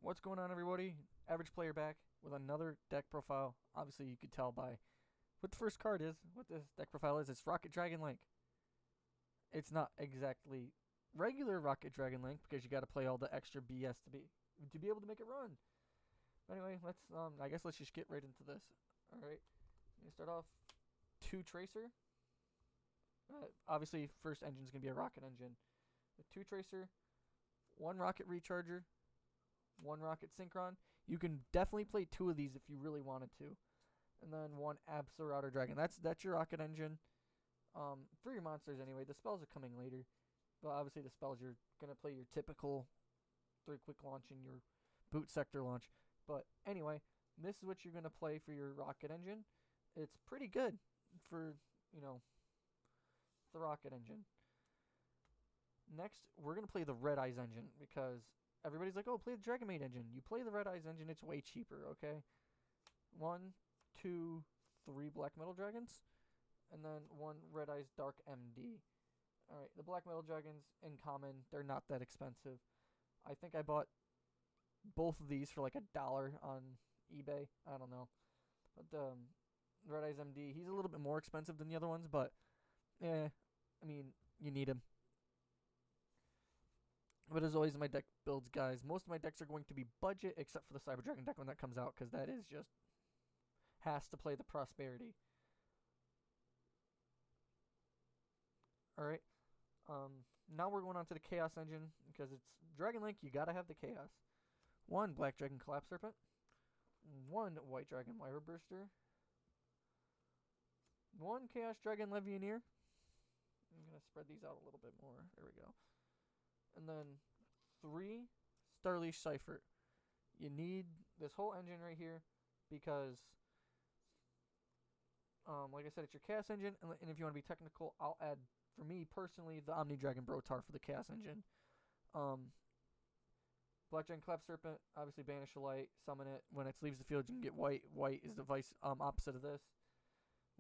What's going on, everybody? Average player back with another deck profile. Obviously, you could tell by what the first card is, what this deck profile is. It's Rokket Dragonlink. It's not exactly regular Rokket Dragonlink because you got to play all the extra BS to be able to make it run. Anyway, let's just get right into this. All right, I'm gonna start off 2 Tracer. Obviously, first engine is gonna be a Rocket engine. A 2 Tracer, 1 Rocket Recharger, 1 Rocket Synchron. You can definitely play 2 of these if you really wanted to. And then 1 Absol Dragon. That's your Rocket engine. For your monsters anyway. The spells are coming later. But obviously the spells you're going to play your typical 3 quick launch and your boot sector launch. But anyway, this is what you're going to play for your Rocket engine. It's pretty good for, the Rocket engine. Next, we're going to play the Red Eyes engine because everybody's like, oh, play the Dragon Maid engine. You play the Red Eyes engine, it's way cheaper, okay? 1, 2, 3 Black Metal Dragons, and then 1 Red Eyes Dark MD. Alright, the Black Metal Dragons, in common, they're not that expensive. I think I bought both of these for like $1 on eBay. I don't know. But the Red Eyes MD, he's a little bit more expensive than the other ones, but, I mean, you need him. But as always in my deck builds, guys, most of my decks are going to be budget, except for the Cyber Dragon deck when that comes out, because that is just has to play the Prosperity. Alright. Now we're going on to the Chaos engine, because it's Dragonlink, you gotta have the Chaos. 1 Black Dragon Collapse Serpent. 1 White Dragon Lyra Burster. 1 Chaos Dragon Levianeer. I'm going to spread these out a little bit more. There we go. And then 3 Starleash Cipher. You need this whole engine right here because, like I said, it's your Chaos engine. And if you want to be technical, I'll add, for me personally, the Omni Dragon Brotar for the Chaos engine. Black Dragon Collapse Serpent, obviously banish a light, summon it. When it leaves the field, you can get white. White is the opposite of this.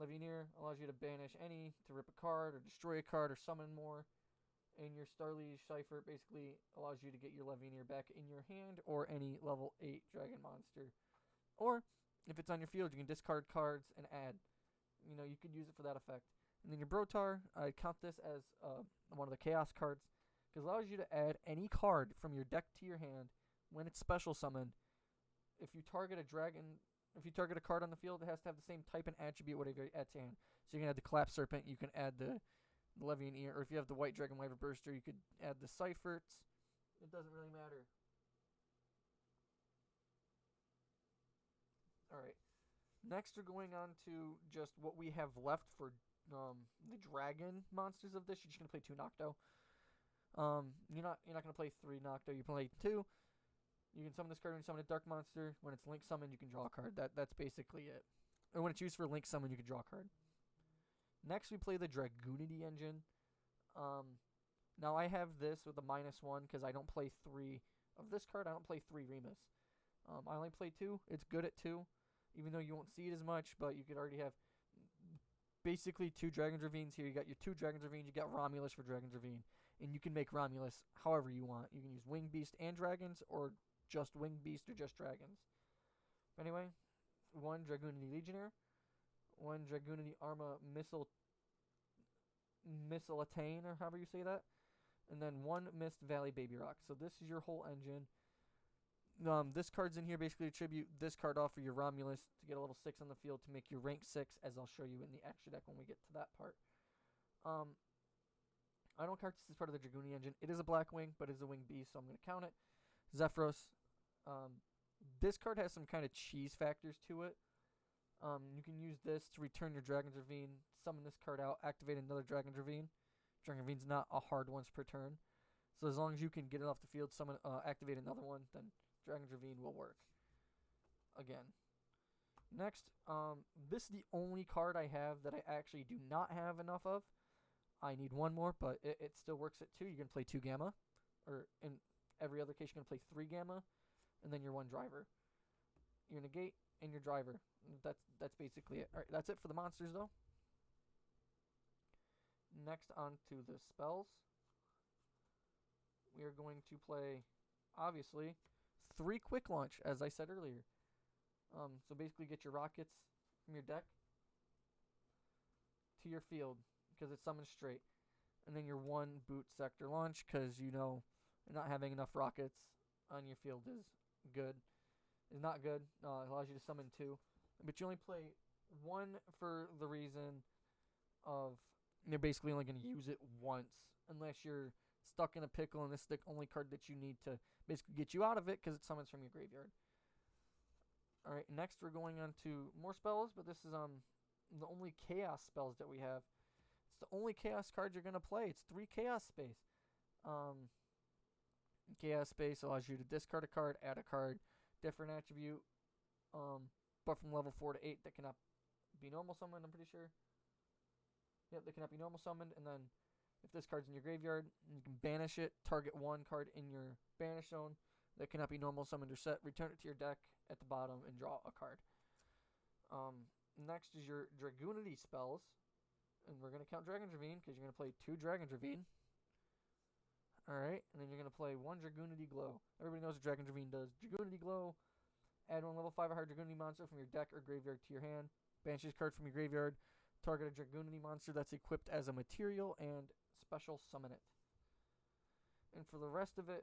Levianeer allows you to banish any, to rip a card, or destroy a card, or summon more. And your Starleash Cipher basically allows you to get your Levianeer back in your hand or any level 8 dragon monster. Or, if it's on your field, you can discard cards and add. You could use it for that effect. And then your Brotar, I count this as one of the Chaos cards, because it allows you to add any card from your deck to your hand when it's special summoned. If you target a card on the field, it has to have the same type and attribute whatever you add to hand. So you can add the Collapse Serpent, you can add the Levianeer, or if you have the White Dragon Wyvern Burster, you could add the Cypherts. It doesn't really matter. Alright. Next, we're going on to just what we have left for the dragon monsters of this. You're just going to play 2 Nocto. You're not going to play 3 Nocto. You play 2. You can summon this card when you summon a dark monster. When it's link summoned, you can draw a card. That's basically it. And when it's used for link summon, you can draw a card. Next, we play the Dragoonity engine. Now, I have this with a -1 because I don't play 3 of this card. I don't play 3 Remus. I only play 2. It's good at 2, even though you won't see it as much, but you could already have basically 2 Dragon's Ravines here. You got your 2 Dragon's Ravines. You got Romulus for Dragon's Ravine. And you can make Romulus however you want. You can use Winged Beast and Dragons, or just Winged Beast or just Dragons. Anyway, 1 Dragoonity Legionnaire. 1 Dragoonity Arma Missilitane, or however you say that. And then 1 Mist Valley Baby Rock. So this is your whole engine. This card's in here basically to tribute this card off for your Romulus to get a level 6 on the field to make your rank 6, as I'll show you in the extra deck when we get to that part. I don't count this as part of the Dragoonity engine. It is a Blackwing, but it is a Winged Beast, so I'm going to count it. Zephyros. This card has some kind of cheese factors to it. You can use this to return your Dragon's Ravine, summon this card out, activate another Dragon's Ravine. Dragon's Ravine's not a hard once per turn. So as long as you can get it off the field, activate another one, then Dragon's Ravine will work. Again. Next, this is the only card I have that I actually do not have enough of. I need 1 more, but it still works at 2. You're going to play 2 Gamma. Or in every other case, you're going to play 3 Gamma. And then your 1 Driver. Your Negate and your Driver. That's basically it. Alright, that's it for the monsters, though. Next, on to the spells. We are going to play, obviously, 3 quick launch, as I said earlier. So basically, get your rockets from your deck to your field because it's summoned straight, and then your 1 boot sector launch because not having enough rockets on your field is not good. It allows you to summon 2, but you only play 1 for the reason of you're basically only going to use it once unless you're stuck in a pickle and this is the only card that you need to basically get you out of it because it summons from your graveyard. Alright, next we're going on to more spells, but this is the only chaos spells that we have. It's the only chaos card you're going to play. It's 3 chaos space. Chaos space allows you to discard a card, add a card, different attribute, but from level 4 to 8 that cannot be normal summoned, I'm pretty sure. Yep, they cannot be normal summoned, and then if this card's in your graveyard, you can banish it, target 1 card in your banish zone that cannot be normal summoned or set, return it to your deck at the bottom, and draw a card. Next is your Dragoonity spells, and we're going to count Dragon's Ravine because you're going to play 2 Dragon's Ravine. Alright, and then you're going to play 1 Dragoonity Glow. Everybody knows what Dragon's Ravine does. Dragoonity Glow, add 1 level 5 or higher Dragoonity monster from your deck or graveyard to your hand. Banish this card from your graveyard. Target a Dragoonity monster that's equipped as a material and special summon it. And for the rest of the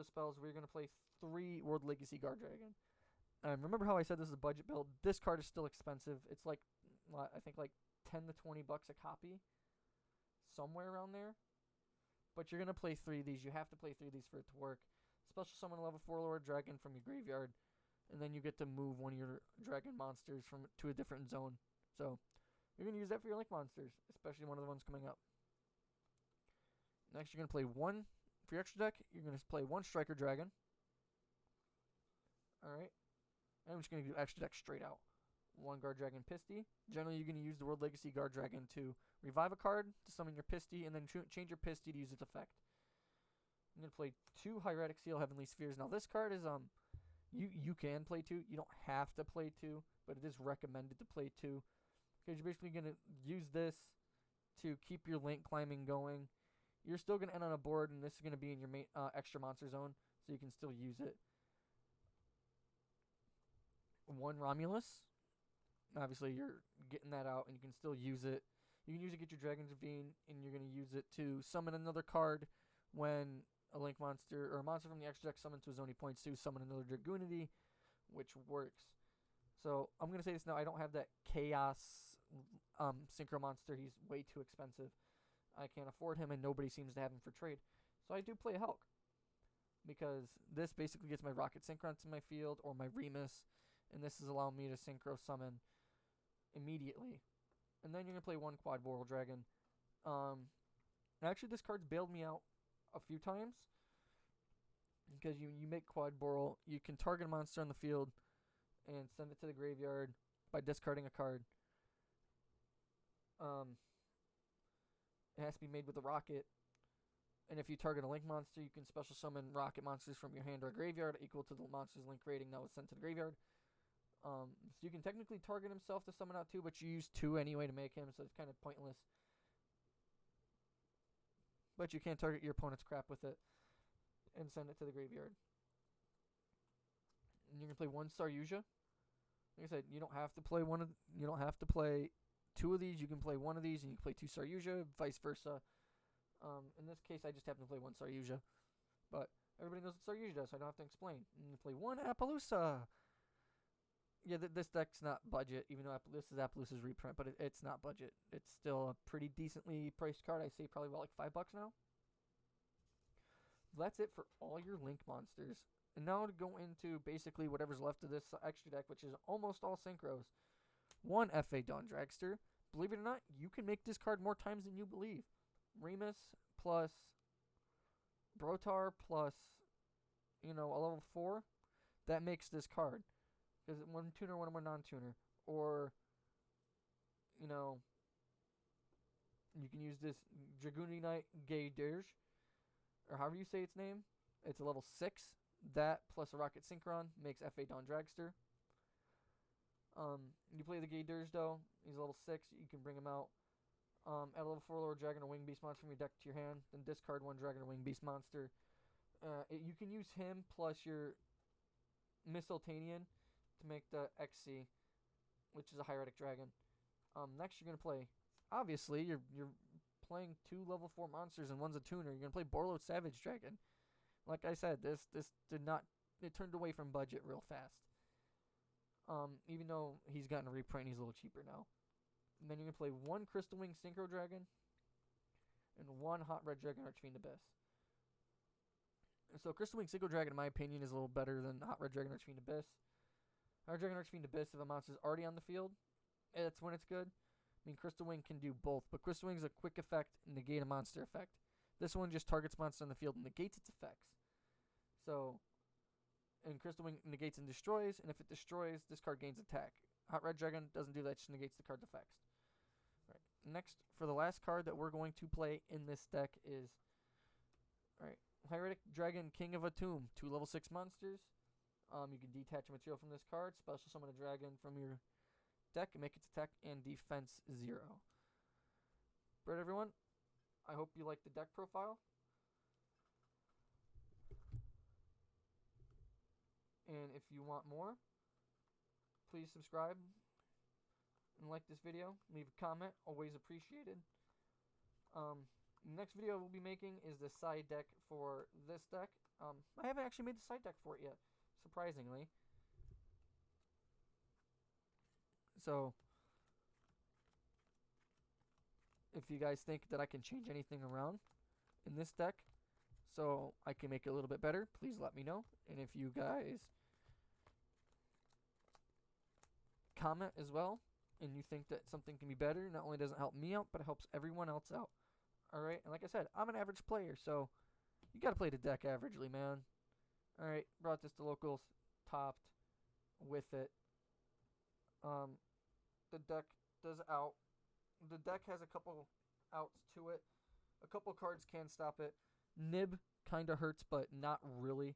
spells, we're going to play 3 World Legacy Guard Dragon. Remember how I said this is a budget build? This card is still expensive. It's like, I think like 10 to 20 bucks a copy. Somewhere around there. But you're going to play 3 of these. You have to play 3 of these for it to work. Special summon a level 4 Lord Dragon from your graveyard. And then you get to move one of your dragon monsters to a different zone. So, you're going to use that for your Link monsters. Especially one of the ones coming up. Next, you're going to play 1 for your extra deck. You're going to play 1 Striker Dragon. Alright. And I'm just going to do extra deck straight out. 1 Guard Dragon Pisty. Generally, you're going to use the World Legacy Guard Dragon to revive a card, to summon your Pisty, and then change your Pisty to use its effect. I'm going to play 2 Hieratic Seal Heavenly Spheres. Now, this card is, you can play 2. You don't have to play 2, but it is recommended to play 2. Because you're basically going to use this to keep your Link climbing going. You're still going to end on a board, and this is going to be in your main, extra monster zone, so you can still use it. 1 Romulus. Obviously, you're getting that out, and you can still use it. You can use it to get your Dragon's Ravine, and you're going to use it to summon another card when a Link monster, or a monster from the extra deck summoned to a zone he points to, summon another Dragoonity, which works. So, I'm going to say this now. I don't have that Chaos Synchro monster. He's way too expensive. I can't afford him, and nobody seems to have him for trade. So, I do play a Hulk. Because this basically gets my Rokket Synchron to my field, or my Remus, and this is allowing me to Synchro summon immediately. And then you're going to play 1 Quad Boral Dragon. Actually, this card's bailed me out a few times. Because you make Quad Boral, you can target a monster on the field and send it to the graveyard by discarding a card. It has to be made with a Rokket. And if you target a Link monster, you can special summon Rokket monsters from your hand or graveyard equal to the monster's Link rating that was sent to the graveyard. So you can technically target himself to summon out 2, but you use 2 anyway to make him, so it's kind of pointless. But you can target your opponent's crap with it and send it to the graveyard. And you're gonna play 1 Saryuja. Like I said, you don't have to play you don't have to play 2 of these. You can play 1 of these, and you can play 2 Saryuja, vice versa. In this case, I just happen to play 1 Saryuja, but everybody knows what Saryuja does, so I don't have to explain. And you play 1 Appaloosa. Yeah, this deck's not budget, even though this is Appaloosa's reprint, but it's not budget. It's still a pretty decently priced card. I say probably about like $5 now. That's it for all your Link monsters. And now to go into basically whatever's left of this extra deck, which is almost all synchros. 1 F.A. Dawn Dragster. Believe it or not, you can make this card more times than you believe. Remus plus Brotar plus, a level 4. That makes this card. Is it 1 tuner, 1 more non-tuner? Or, you can use this Dragoonity Knight Gay Dirge, or however you say its name. It's a level 6. That plus a Rokket Synchron makes F.A. Dawn Dragster. You play the Gay Dirge though. He's level 6. You can bring him out. Add a level 4 Lord Dragon or Wing Beast monster from your deck to your hand. Then discard 1 Dragon or Wing Beast monster. You can use him plus your Misseltanian to make the XC, which is a Hieratic Dragon. Next, you're gonna play. Obviously, you're playing 2 level 4 monsters and one's a tuner. You're gonna play Borlo Savage Dragon. Like I said, this did not. It turned away from budget real fast. Even though he's gotten a reprint, he's a little cheaper now. And then you're gonna play 1 Crystal Wing Synchro Dragon and 1 Hot Red Dragon Archfiend Abyss. So Crystal Wing Synchro Dragon, in my opinion, is a little better than Hot Red Dragon Archfiend Abyss. Hot Red Dragon Archfiend Abyss, if a monster's already on the field, that's when it's good. I mean, Crystal Wing can do both, but Crystal Wing is a quick effect, negate a monster effect. This one just targets monster on the field and negates its effects. So, and Crystal Wing negates and destroys, and if it destroys, this card gains attack. Hot Red Dragon doesn't do that, just negates the card's effects. Right. Next, for the last card that we're going to play in this deck is, alright, Hieratic Dragon King of a Tomb. 2 level 6 monsters. You can detach a material from this card, special summon a dragon from your deck, and make its attack and defense 0. Alright, everyone, I hope you like the deck profile. And if you want more, please subscribe and like this video. Leave a comment, always appreciated. Next video we'll be making is the side deck for this deck. I haven't actually made the side deck for it yet, surprisingly. So, if you guys think that I can change anything around in this deck so I can make it a little bit better, please let me know. And if you guys comment as well and you think that something can be better, not only does it help me out, but it helps everyone else out. Alright, and like I said, I'm an average player, so you gotta play the deck averagely, man. Alright, brought this to locals, topped with it. The deck does out. The deck has a couple outs to it. A couple cards can stop it. Nib kind of hurts, but not really.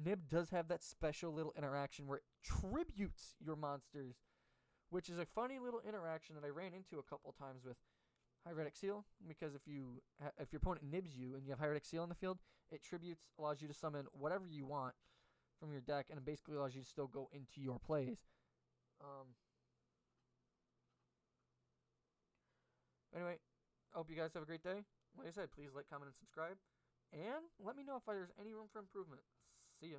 Nib does have that special little interaction where it tributes your monsters, which is a funny little interaction that I ran into a couple times with Hieratic Seal, because if your opponent nibs you and you have Hieratic Seal on the field, it tributes, allows you to summon whatever you want from your deck, and it basically allows you to still go into your plays. Anyway, I hope you guys have a great day. Like I said, please like, comment, and subscribe. And let me know if there's any room for improvement. See ya.